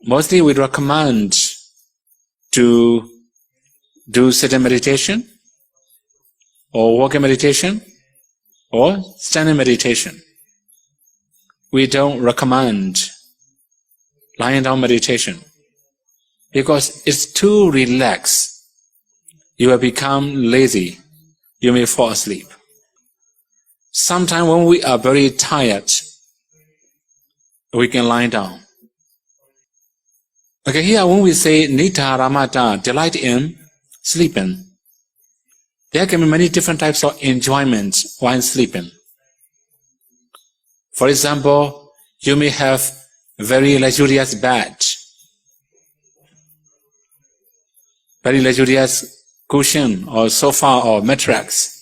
Mostly we recommend to do sitting meditation or walking meditation or standing meditation. We don't recommend lying down meditation because it's too relaxed. You will become lazy. You may fall asleep. Sometimes when we are very tired, we can lie down. Okay, here when we say Nidharamata, delight in sleeping, there can be many different types of enjoyment while sleeping. For example, you may have very luxurious bed, very luxurious cushion or sofa or mattress.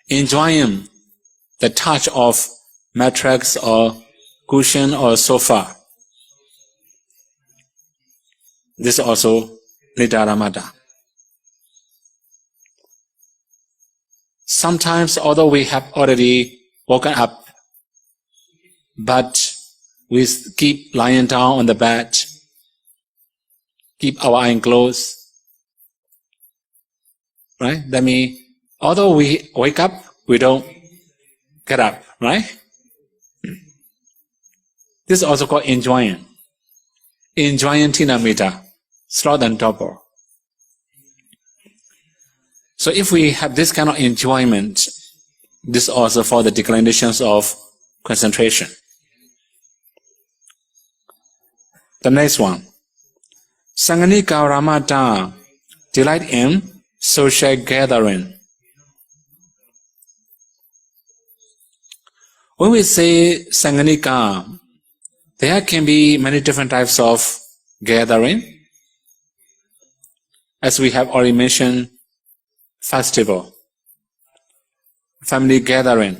Enjoying the touch of mattress or cushion or sofa. This is also Nidharamata. Sometimes, although we have already woken up, but we keep lying down on the bed, keep our eyes closed, right? That means, although we wake up, we don't get up, right? This is also called enjoying. Enjoying Tinamita, sloth and double. So if we have this kind of enjoyment, this also for the declinations of concentration. The next one. Sanganika Ramata, delight in social gathering. When we say Sanganika, there can be many different types of gathering. As we have already mentioned, festival, family gathering,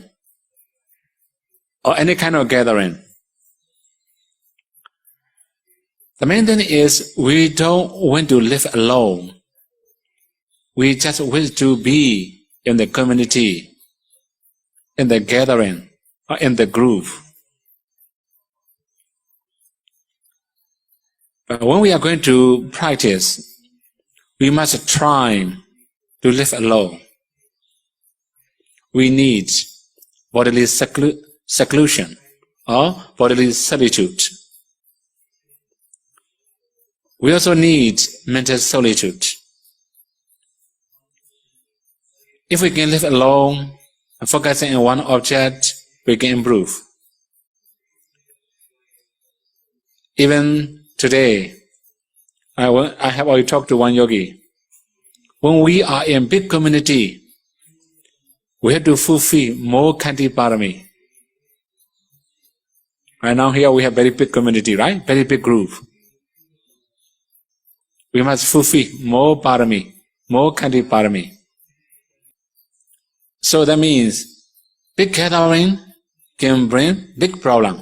or any kind of gathering. The main thing is we don't want to live alone. We just wish to be in the community, in the gathering, or in the group. But when we are going to practice, we must try to live alone. We need bodily seclusion or bodily solitude. We also need mental solitude. If we can live alone and focusing on one object, we can improve. Even today, I have already talked to one yogi. When we are in big community, we have to fulfill more Kanti Parami. Right now here we have very big community, right? Very big group. We must fulfill more Parami, more Kanti Parami. So that means big gathering can bring big problem.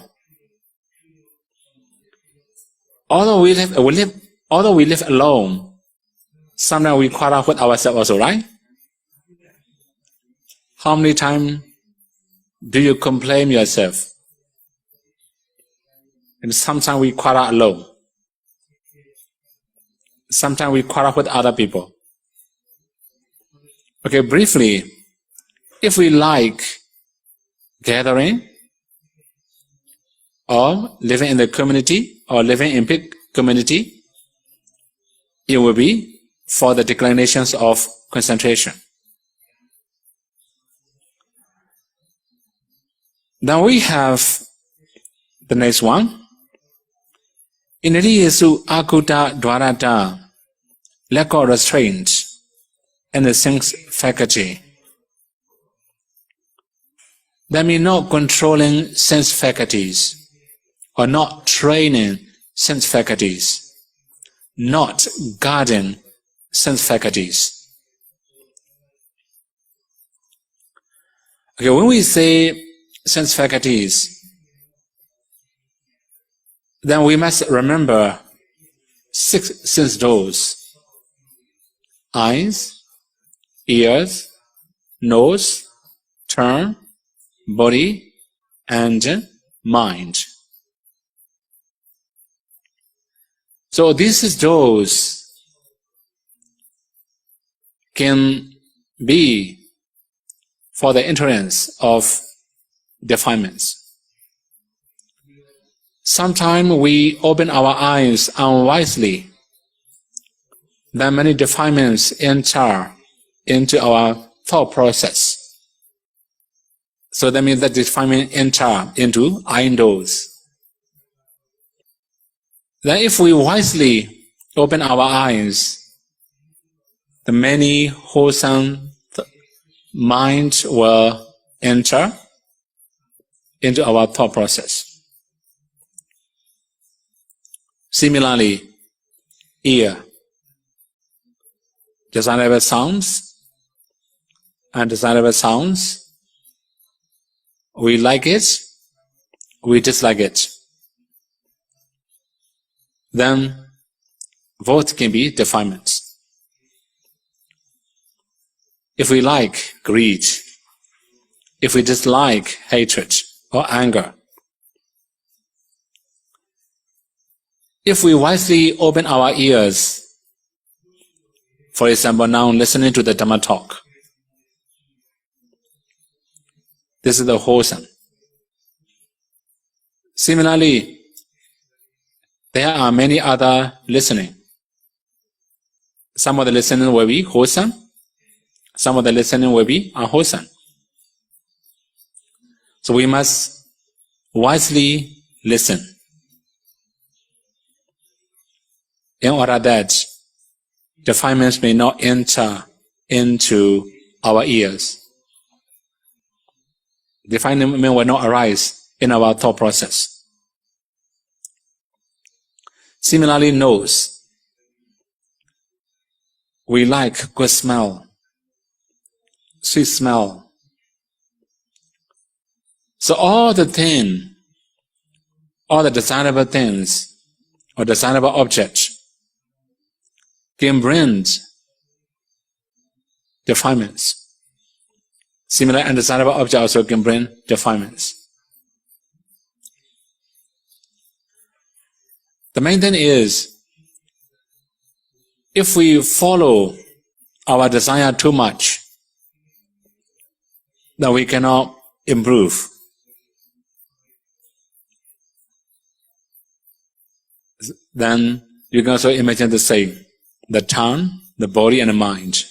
Although we live alone, sometimes we quarrel with ourselves also, right? How many times do you complain yourself? And sometimes we quarrel alone. Sometimes we quarrel with other people. Okay, briefly, if we like gathering or living in the community or living in big community, it will be for the declinations of concentration. Now we have the next one. Inariyesu akuta dwarata, lack of restraint and the sense faculty. That means not controlling sense faculties or not training sense faculties, not guarding sense faculties. Okay, when we say sense faculties, then we must remember 6 sense doors: eyes, ears, nose, tongue, body, and mind. So these doors can be for the entrance of defilements. Sometimes we open our eyes unwisely, then many defilements enter into our thought process. So that means that defilement enter into iron doors. Then if we wisely open our eyes, the many wholesome mind will enter into our thought process. Similarly, ear, desirable sounds, undesirable sounds, we like it, we dislike it. Then both can be defilements. If we like greed, if we dislike hatred or anger, if we wisely open our ears, for example, now listening to the Dhamma talk, this is the wholesome. Similarly, there are many other listening. Some of the listening will be wholesome, some of the listening will be unwholesome. So we must wisely listen in order that defilements may not enter into our ears. Defilement will not arise in our thought process. Similarly, nose. We like good smell, sweet smell. So all the desirable things or desirable objects can bring defilements. Similar undesirable objects also can bring defilements. The main thing is, if we follow our desire too much, then we cannot improve. Then you can also imagine the same, the tongue, the body, and the mind.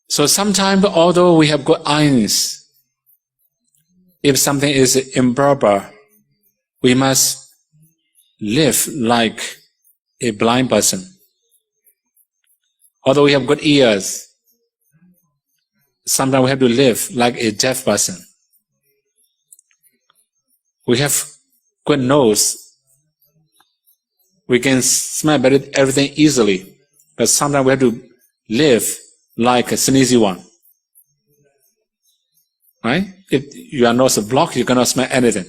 So sometimes, although we have good eyes, if something is improper, we must live like a blind person. Although we have good ears, sometimes we have to live like a deaf person. We have good nose. We can smell everything easily, but sometimes we have to live like a sneezy one. Right? If your nose is blocked, you cannot smell anything.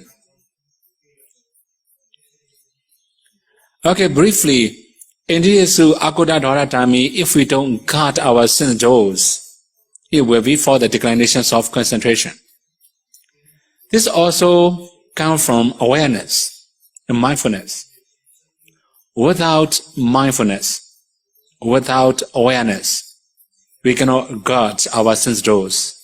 Okay, briefly, Indiyasu Akuda Dhoratami, if we don't guard our sin doors, it will be for the declinations of concentration. This also comes from awareness and mindfulness. Without mindfulness, without awareness, we cannot guard our sense doors.